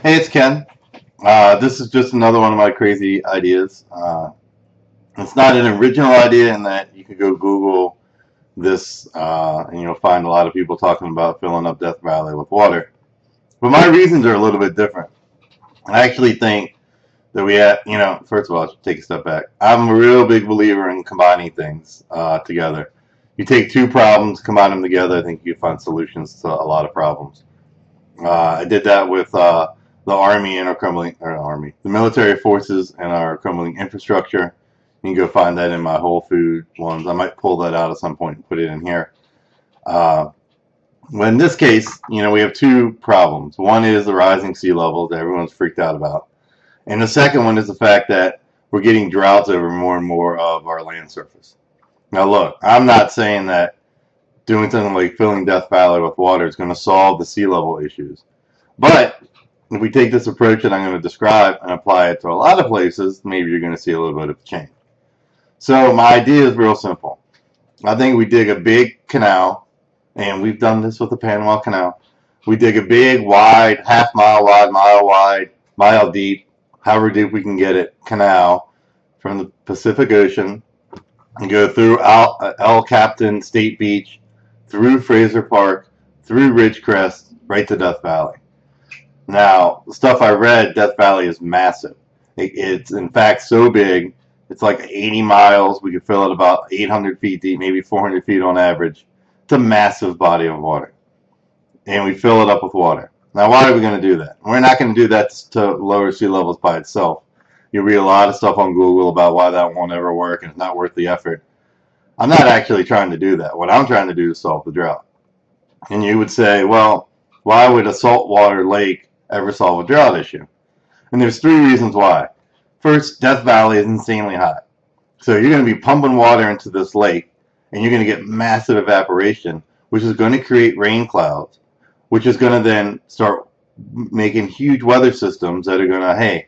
Hey, it's Ken. This is just another one of my crazy ideas. It's not an original idea in that you could go Google this and you'll find a lot of people talking about filling up Death Valley with water. But my reasons are a little bit different. I actually think that we have, first of all, I should take a step back. I'm a real big believer in combining things together. You take two problems, combine them together, I think you can find solutions to a lot of problems. I did that with the Army and our the military forces and our crumbling infrastructure. You can go find that in my Whole Food ones. I might pull that out at some point and put it in here. Uh, well, in this case, we have two problems. One is the rising sea levels that everyone's freaked out about. And the second one is the fact that we're getting droughts over more and more of our land surface. Now, look, I'm not saying that doing something like filling Death Valley with water is going to solve the sea level issues. But if we take this approach that I'm going to describe and apply it to a lot of places, maybe you're going to see a little bit of change. So my idea is real simple. I think we dig a big canal, and we've done this with the Panama Canal. We dig a big, wide, half-mile wide, mile wide, mile deep, however deep we can get it, canal from the Pacific Ocean and go through El Captain State Beach, through Fraser Park, through Ridgecrest, right to Death Valley. Now, the stuff I read, Death Valley is massive. It's in fact so big, it's like 80 miles. We could fill it about 800 feet deep, maybe 400 feet on average. It's a massive body of water. And we fill it up with water. Now, why are we going to do that? We're not going to do that to lower sea levels by itself. You read a lot of stuff on Google about why that won't ever work and it's not worth the effort. I'm not actually trying to do that. What I'm trying to do is solve the drought. And you would say, well, why would a saltwater lake ever solve a drought issue? And there's three reasons why. First, Death Valley is insanely hot. So you're going to be pumping water into this lake, and you're going to get massive evaporation, which is going to create rain clouds, which is going to then start making huge weather systems that are going to, hey,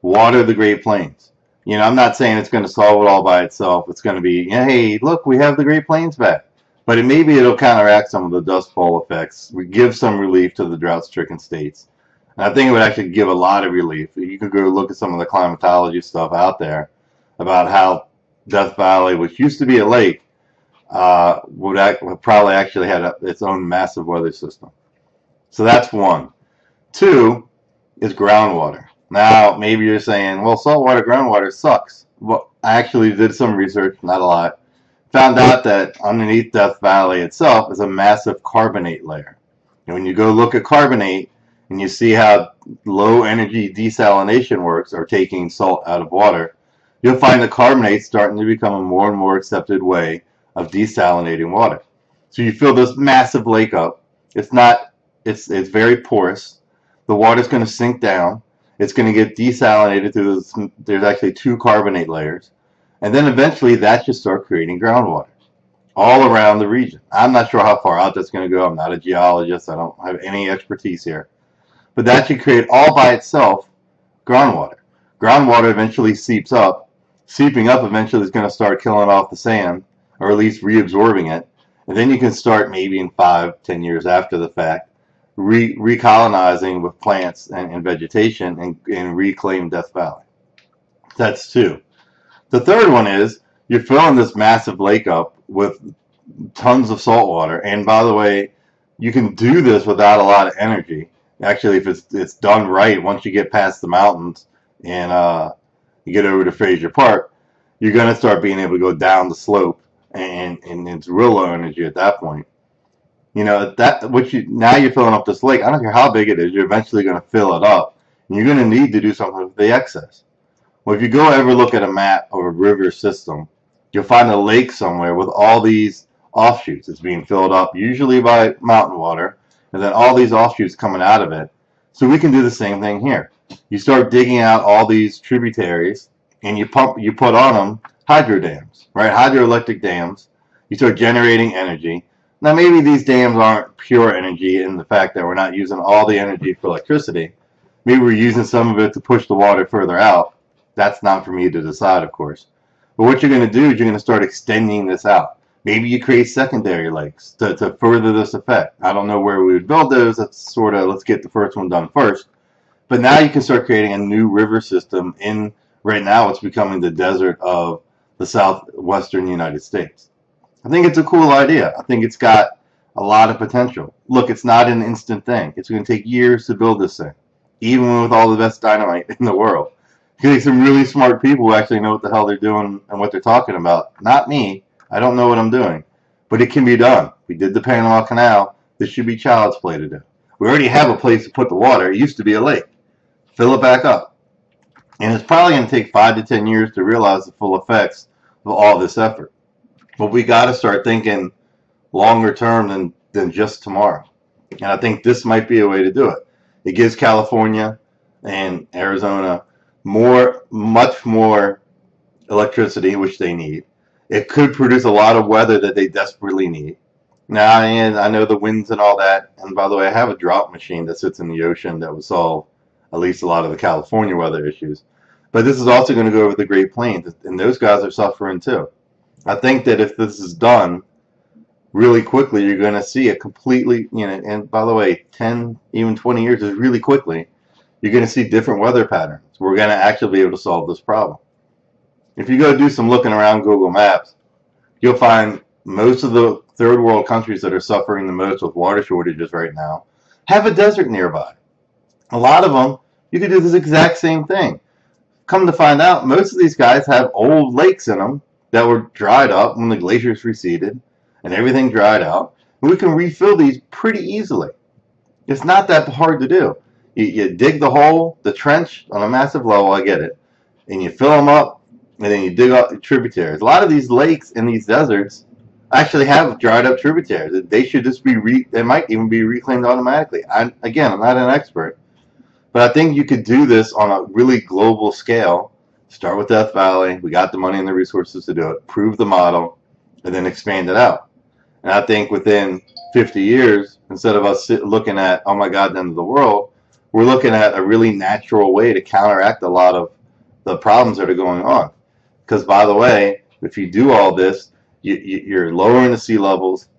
water the Great Plains. I'm not saying it's going to solve it all by itself. It's going to be, hey, look, we have the Great Plains back. But maybe it'll counteract some of the Dust Bowl effects. We give some relief to the drought-stricken states. And I think it would actually give a lot of relief. You could go look at some of the climatology stuff out there about how Death Valley, which used to be a lake, would probably actually have its own massive weather system. So that's one. Two is groundwater. Now, maybe you're saying, well, saltwater groundwater sucks. Well, I actually did some research, not a lot. Found out that underneath Death Valley itself is a massive carbonate layer. And when you go look at carbonate and you see how low energy desalination works, or taking salt out of water, you'll find the carbonate starting to become a more and more accepted way of desalinating water. So you fill this massive lake up. It's very porous. The water's going to sink down. It's going to get desalinated through this. There's actually two carbonate layers. And then eventually that should start creating groundwater all around the region. I'm not sure how far out that's going to go. I'm not a geologist. I don't have any expertise here. But that should create all by itself groundwater. Groundwater eventually seeps up. Seeping up eventually is going to start killing off the sand, or at least reabsorbing it. And then you can start maybe in 5-10 years after the fact recolonizing with plants and vegetation and reclaim Death Valley. That's two. The third one is you're filling this massive lake up with tons of salt water. And by the way, you can do this without a lot of energy. Actually, if it's done right, once you get past the mountains and you get over to Fraser Park, you're going to start being able to go down the slope, and it's real low energy at that point. Now you're filling up this lake. I don't care how big it is, you're eventually going to fill it up, and you're going to need to do something with the excess. Well, if you go ever look at a map of a river system, you'll find a lake somewhere with all these offshoots. It's being filled up usually by mountain water, and then all these offshoots coming out of it. So we can do the same thing here. You start digging out all these tributaries, and you put on them hydro dams, right? Hydroelectric dams. You start generating energy. Now, maybe these dams aren't pure energy in the fact that we're not using all the energy for electricity. Maybe we're using some of it to push the water further out. That's not for me to decide, of course. But what you're going to do is you're going to start extending this out. Maybe you create secondary lakes to further this effect. I don't know where we would build those. That's sort of, let's get the first one done first. But now you can start creating a new river system in, right now it's becoming the desert of the southwestern United States. I think it's a cool idea. I think it's got a lot of potential. Look, it's not an instant thing. It's going to take years to build this thing, even with all the best dynamite in the world. You need some really smart people who actually know what the hell they're doing and what they're talking about. Not me. I don't know what I'm doing. But it can be done. We did the Panama Canal. This should be child's play to do. We already have a place to put the water. It used to be a lake. Fill it back up. And it's probably going to take 5 to 10 years to realize the full effects of all this effort. But we got to start thinking longer term than just tomorrow. And I think this might be a way to do it. It gives California and Arizona much more electricity, which they need. It could produce a lot of weather that they desperately need. Now, and I know the winds and all that. And by the way, I have a drought machine that sits in the ocean that would solve at least a lot of the California weather issues. But this is also going to go over the Great Plains, and those guys are suffering too. I think that if this is done really quickly, you're going to see a completely, and by the way, 10, even 20 years is really quickly, you're going to see different weather patterns. We're going to actually be able to solve this problem. If you go do some looking around Google Maps, you'll find most of the third world countries that are suffering the most with water shortages right now have a desert nearby. A lot of them, you could do this exact same thing. Come to find out, most of these guys have old lakes in them that were dried up when the glaciers receded and everything dried out. And we can refill these pretty easily. It's not that hard to do. You dig the hole, the trench on a massive level, I get it, and you fill them up, and then you dig up the tributaries. A lot of these lakes in these deserts actually have dried up tributaries. They should just be, they might even be reclaimed automatically. Again, I'm not an expert, but I think you could do this on a really global scale. Start with Death Valley. We got the money and the resources to do it. Prove the model, and then expand it out. And I think within 50 years, instead of us looking at, oh my God, the end of the world, we're looking at a really natural way to counteract a lot of the problems that are going on. Because by the way, if you do all this, you're lowering the sea levels,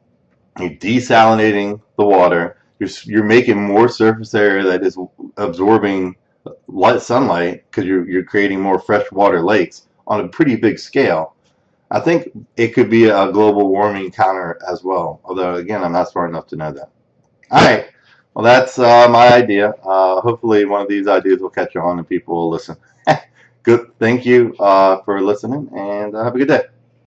you're desalinating the water, you're making more surface area that is absorbing sunlight because you're creating more freshwater lakes on a pretty big scale. I think it could be a global warming counter as well. Although, again, I'm not smart enough to know that. All right. Well, that's my idea. Hopefully one of these ideas will catch on and people will listen. Good. Thank you for listening, and have a good day.